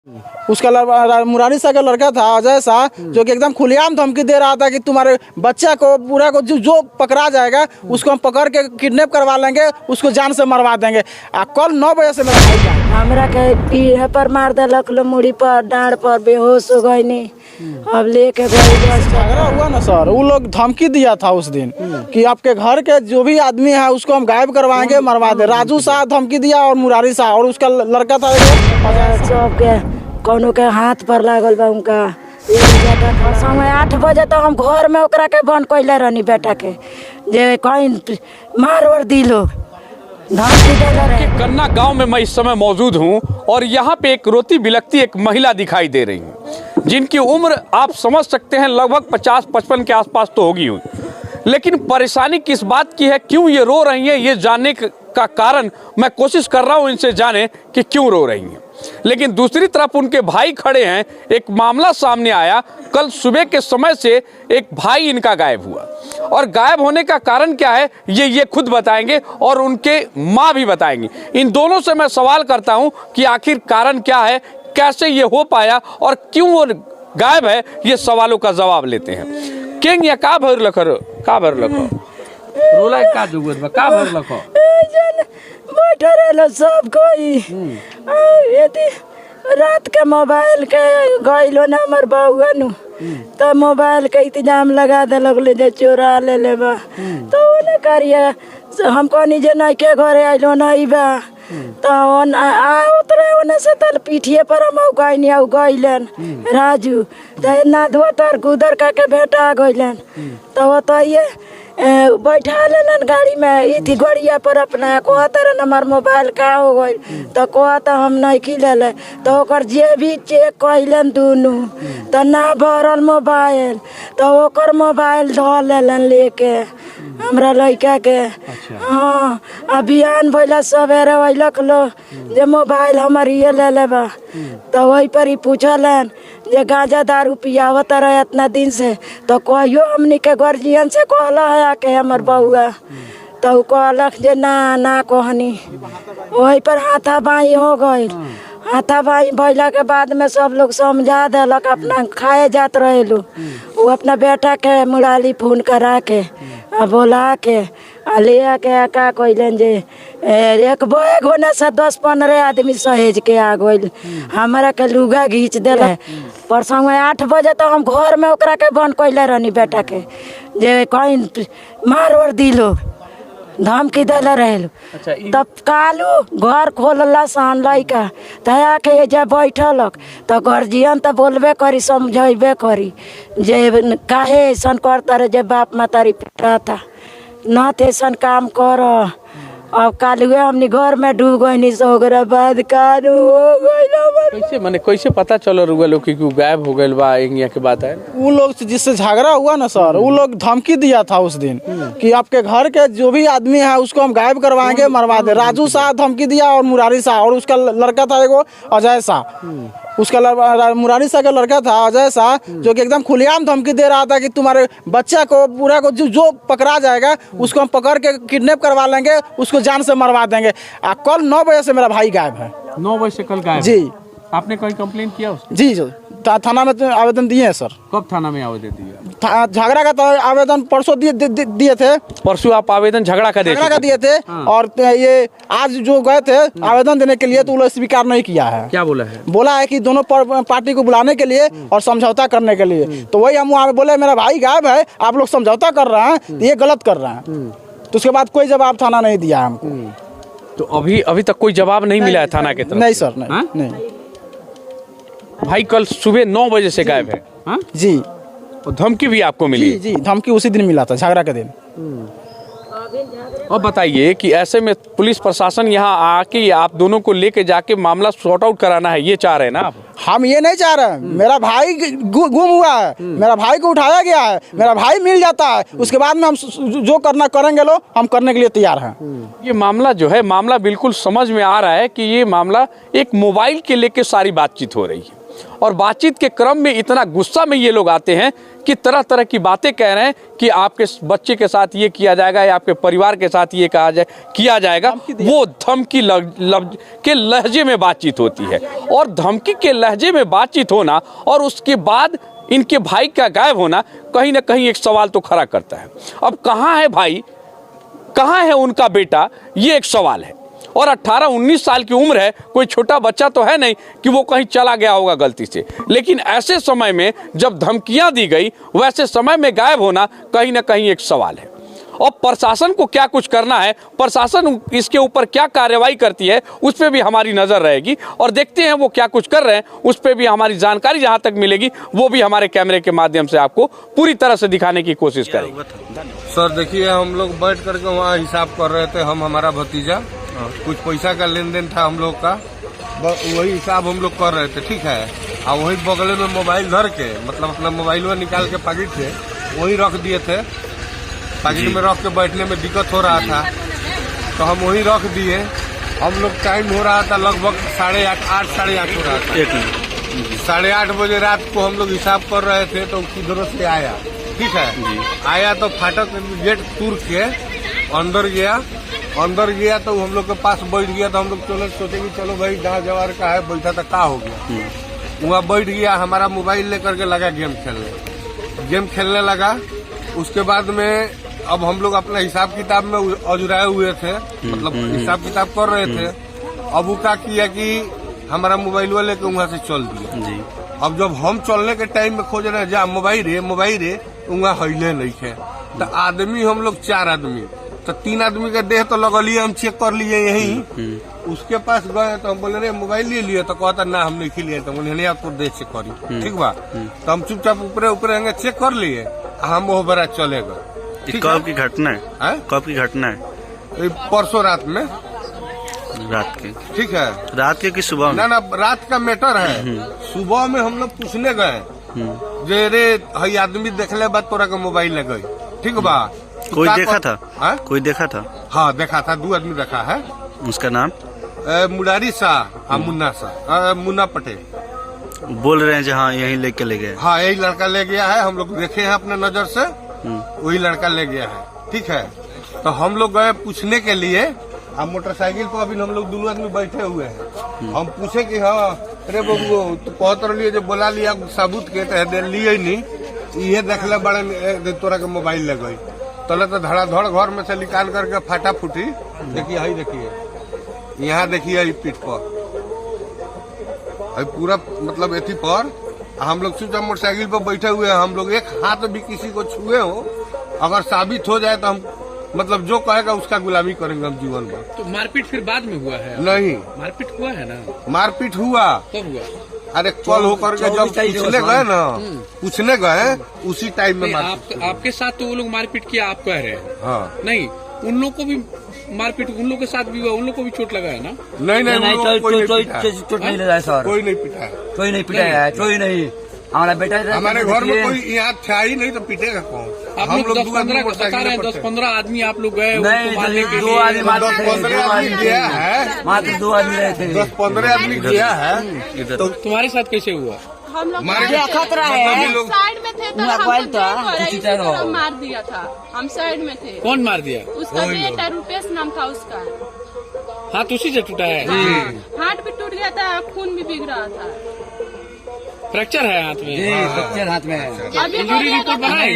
उसका मुरारी शाह का लड़का था अजय शाह, जो कि एकदम खुलेआम धमकी दे रहा था कि तुम्हारे बच्चा को पूरा को जो पकड़ा जाएगा उसको हम पकड़ के किडनैप करवा लेंगे, उसको जान से मरवा देंगे। कल 9 बजे से मेरा भाई हमरा के पीढ़े पर मार देलक लो, मुड़ी पर डांड पर बेहोश हो गई नहीं। अब लेके झगड़ा हुआ ना सर, वो लोग धमकी दिया था उस दिन कि आपके घर के जो भी आदमी है उसको हम गायब करवाएंगे, मरवा दे। राजू शाह धमकी दिया और मुरारी शाह, और उसका लड़का था सबके कोनो के हाथ पर लागल बा उनका। समय 8 बजे तो हम घर में ओकरा के बंद कैले रहनी बेटा के, जे कहीं मार और दी लोग। कन्ना गांव में मैं इस समय मौजूद हूं और यहां पे एक रोती बिलखती एक महिला दिखाई दे रही है, जिनकी उम्र आप समझ सकते हैं लगभग 50-55 के आसपास तो होगी। लेकिन परेशानी किस बात की है, क्यों ये रो रही हैं, ये जानने का कारण मैं कोशिश कर रहा हूं इनसे जाने कि क्यों रो रही हैं। लेकिन दूसरी तरफ उनके भाई खड़े हैं। एक मामला सामने आया, कल सुबह के समय से एक भाई इनका गायब हुआ, और गायब होने का कारण क्या है ये खुद बताएंगे और उनके माँ भी बताएंगी। इन दोनों से मैं सवाल करता हूं कि आखिर कारण क्या है, कैसे ये हो पाया और क्यों वो गायब है, ये सवालों का जवाब लेते हैं। केंग या का भर लखो रोला का जुगत बा का भर लखो बैठे रहलो सब कोई। यदि रात के मोबाइल के गइलो ना हमर बउआ नु, तो मोबाइल के इंतजाम लगा देलक ले जे चोरा ले लेबा। तो ओने करिया हम कहनी जे नहीं के घरे आइलो नहीं बा, तो उतरे ओने से तल पीठिए पर हम गइनी आउ गइलन राजू, तो ना धोतर गुदर का के बेटा गइलन। तो तो ये बैठा लेलन गाड़ी में, इति गड़िया पर अपना कहतर नंबर मोबाइल का हो गई, तो कहता हम नहीं खिले। तो ओकर जे भी चेक कैलन दुनू, तो ना भरल मोबाइल, तो ओकर मोबाइल धो लेलन लेके हमरा लड़का के। हाँ, अभियान भैला सवेरे अइलक लो जे मोबाइल हमार ये ले लेबा, तो वही पर ही पूछलन जे गांजा दारू पियावत रहे इतना दिन से, तो कहियो हमनी के गार्जियन से कहला है आके हमर बउआ, तो कहलक जे ना कहनी। वही पर हाथाबाई हो गई। हाथाबाई भैला के बाद में सब लोग समझा देलक, अपना खाए जात रहे लो। वो अपना बेटा के मुराली फोन करा के बोला के ले आके का कहलन जे एक बैग होने से 10-15 आदमी सहेज के आ गइल, हमारा के लुगा घींच दिल। परसों 8 बजे तो हम घर में ओकरा के बंद कैले रहनी बेटा के, जे कहीं मार और दी लोग धमकी दिले रहे। तब कालू घर खोलला सन लैका, तया के जब बैठलक तो गार्जियन तो बोलबे करी, समझेबे करी जे काहे ऐसा करता रहे, जे बाप मातारी पिटा था न ऐसा काम कर। अब कालुए हमनी घर में डूब गई, सो ओकरा बाद कानू हो गई। कैसे माने कैसे पता चलो रुआ लोग कि गायब हो गइल बा यहाँ के बात है? वो लोग जिससे झगड़ा हुआ ना सर, वो लोग धमकी दिया था उस दिन कि आपके घर के जो भी आदमी है उसको हम गायब करवाएंगे, मरवा दे। राजू शाह धमकी दिया और मुरारी शाह, और उसका लड़का था एगो अजय शाह। उसका मुरारी शाह का लड़का था अजय शाह, जो कि एकदम खुलेआम धमकी दे रहा था कि तुम्हारे बच्चा को पूरा को जो पकड़ा जाएगा उसको हम पकड़ के किडनैप करवा लेंगे, उसको जान से मरवा देंगे। कल 9 बजे से मेरा भाई गायब है। 9 बजे से कल गायब? जी। आपने कोई कंप्लेंट किया उसको? जी थाना में तो आवेदन दिए हैं सर। कब थाना में आवेदन दिया? झगड़ा का तो आवेदन परसों दिए थे। परसों आप आवेदन झगड़ा का दिए थे। हाँ। और ये आज जो गए थे आवेदन देने के लिए, तो वो स्वीकार नहीं किया है। क्या बोला है? बोला है कि दोनों पार्टी को बुलाने के लिए और समझौता करने के लिए। तो वही हम वहाँ बोले मेरा भाई गायब है, आप लोग समझौता कर रहे हैं, ये गलत कर रहे हैं। तो उसके बाद कोई जवाब थाना नहीं दिया हमको। तो अभी तक कोई जवाब नहीं मिला है थाना के तरफ? नहीं सर, नहीं। भाई कल सुबह 9 बजे से गायब है? हाँ जी। और धमकी भी आपको मिली? जी, धमकी उसी दिन मिला था, झगड़ा के दिन। अब बताइए कि ऐसे में पुलिस प्रशासन यहाँ आके आप दोनों को लेके जाके मामला सॉर्ट आउट कराना है, ये चाह रहे हैं ना आप? हम ये नहीं चाह रहे हैं। मेरा भाई गुम हुआ है, मेरा भाई को उठाया गया है, मेरा भाई मिल जाता है, उसके बाद में हम जो करना करेंगे लो, हम करने के लिए तैयार हैं। ये मामला जो है, मामला बिल्कुल समझ में आ रहा है कि ये मामला एक मोबाइल के लेके सारी बातचीत हो रही है। और बातचीत के क्रम में इतना गुस्सा में ये लोग आते हैं कि तरह तरह की बातें कह रहे हैं कि आपके बच्चे के साथ ये किया जाएगा या आपके परिवार के साथ ये किया जाएगा। वो धमकी के लहजे में बातचीत होती है, और धमकी के लहजे में बातचीत होना और उसके बाद इनके भाई का गायब होना कहीं ना कहीं एक सवाल तो खड़ा करता है। अब कहाँ है भाई, कहाँ है उनका बेटा, ये एक सवाल है। और 18-19 साल की उम्र है, कोई छोटा बच्चा तो है नहीं कि वो कहीं चला गया होगा गलती से। लेकिन ऐसे समय में जब धमकियां दी गई, वैसे समय में गायब होना कहीं ना कहीं एक सवाल है। और प्रशासन को क्या कुछ करना है, प्रशासन इसके ऊपर क्या कार्रवाई करती है, उस पर भी हमारी नज़र रहेगी। और देखते हैं वो क्या कुछ कर रहे हैं, उस पर भी हमारी जानकारी जहां तक मिलेगी वो भी हमारे कैमरे के माध्यम से आपको पूरी तरह से दिखाने की कोशिश करेंगे। सर देखिए, हम लोग बैठ करके वहाँ हिसाब कर रहे थे, हम हमारा भतीजा, कुछ पैसा का लेन देन था हम लोग का, वही हिसाब हम लोग कर रहे थे, ठीक है। और वही बगल में मोबाइल धर के, मतलब अपना मोबाइल में निकाल के पैकेट से वही रख दिए थे। पैकेट में रख के बैठने में दिक्कत हो रहा था तो हम वही रख दिए। हम लोग टाइम हो रहा था लगभग 8:30 हो रहा था। 8:30 बजे रात को हम लोग हिसाब कर रहे थे तो किधरों से आया, ठीक है। आया तो फाटक गेट तोड़ के अंदर गया तो हम लोग के पास बैठ गया। तो हम लोग सोचे कि चलो भाई जहाँ जवार का है बैठा था, क्या हो गया। वहाँ बैठ गया, हमारा मोबाइल लेकर के लगा गेम खेलने लगा। उसके बाद में अब हम लोग अपना हिसाब किताब में अजुराए हुए थे, मतलब हिसाब किताब कर रहे थे। अब वो क्या किया कि हमारा मोबाइल लेके वहाँ से चल दिया। अब जब हम चलने के टाइम में खोज रहे जा मोबाइल रे वहाँ हिले नहीं है। तो आदमी हम लोग 4 आदमी, तो 3 आदमी का देह तो लगलिए, हम चेक कर लिए यही। उसके पास गए तो हम बोले रे मोबाइल ले लिए, तो कहता ना हम नहीं लिए। तो बोले आपको देह चेक करी, ठीक बा। तो हम चुपचाप ऊपर चेक कर लिए, हम वो बड़ा चलेगा। कब की घटना है? कब की घटना है? परसों रात में, रात के, ठीक है। रात के कि सुबह में? ना रात का मैटर है। सुबह में हम लोग पूछने गए जे रे हई आदमी देखले बाद तोरा के मोबाइल ले गई, ठीक बा। कोई देखा था? कोई देखा था? हाँ देखा था, 2 आदमी देखा है। उसका नाम? मुरारी शाह, मुन्ना पटेल। बोल रहे हैं जहाँ यही लेके ले गए। हाँ यही लड़का ले गया है, हम लोग देखे हैं अपने नजर से, वही लड़का ले गया है, ठीक है। तो हम लोग गए पूछने के लिए। अब मोटरसाइकिल पर अभी हम लोग 2 आदमी बैठे हुए हैं। हम पूछे कि हाँ अरे बबू तो कहत रही जो बोला लिया सबूत के तो लिए नहीं, ये देखले बड़े तोरा के मोबाइल ले गई। तले तो धड़ाधड़ घर में से निकाल करके फाटा फूटी। देखिए यहाँ देखिए पीठ पर पूरा, मतलब एथी पर हम लोग चुपचाप मोटरसाइकिल पर बैठे हुए हैं। हम लोग एक हाथ भी किसी को छुए हो, अगर साबित हो जाए तो हम मतलब जो कहेगा उसका गुलामी करेंगे हम जीवन में। तो मारपीट फिर बाद में हुआ है? नहीं, मारपीट हुआ है ना? मारपीट हुआ। कब हुआ? अरे कल होकर के जब पूछने गए उसी टाइम में आपके साथ तो वो लोग मारपीट किया आप कह रहे हैं? हाँ नहीं, उन लोग को भी मारपीट, उन लोग के साथ भी हुआ, उन लोग को भी चोट लगा है ना? नहीं चोट नहीं लगा सर, कोई नहीं पिटा है, कोई नहीं पिटा है, कोई नहीं। हमारा बेटा हमारे घर में कोई यहाँ था ही नहीं तो पिटेगा कौन? हम लोग 10-15 आदमी आप लोग गए? नहीं, 2 आदमी, 10-15 आदमी गया है, मात्र 2 आदमी रहे थे। 10-15 आदमी गया है। तो तुम्हारे साथ कैसे हुआ? हम लोग खतरा है, साइड में थे तो हमको मार दिया था। हम साइड में थे। कौन मार दिया? उसका बेटा रुपेश नाम था उसका। हाथ उसी से टूटा है? हाथ भी टूट गया था, खून भी बिग रहा था। फ्रैक्चर है हाथ में? फ्रैक्चर हाथ में है। अभी इंजरी रिपोर्ट बनाई?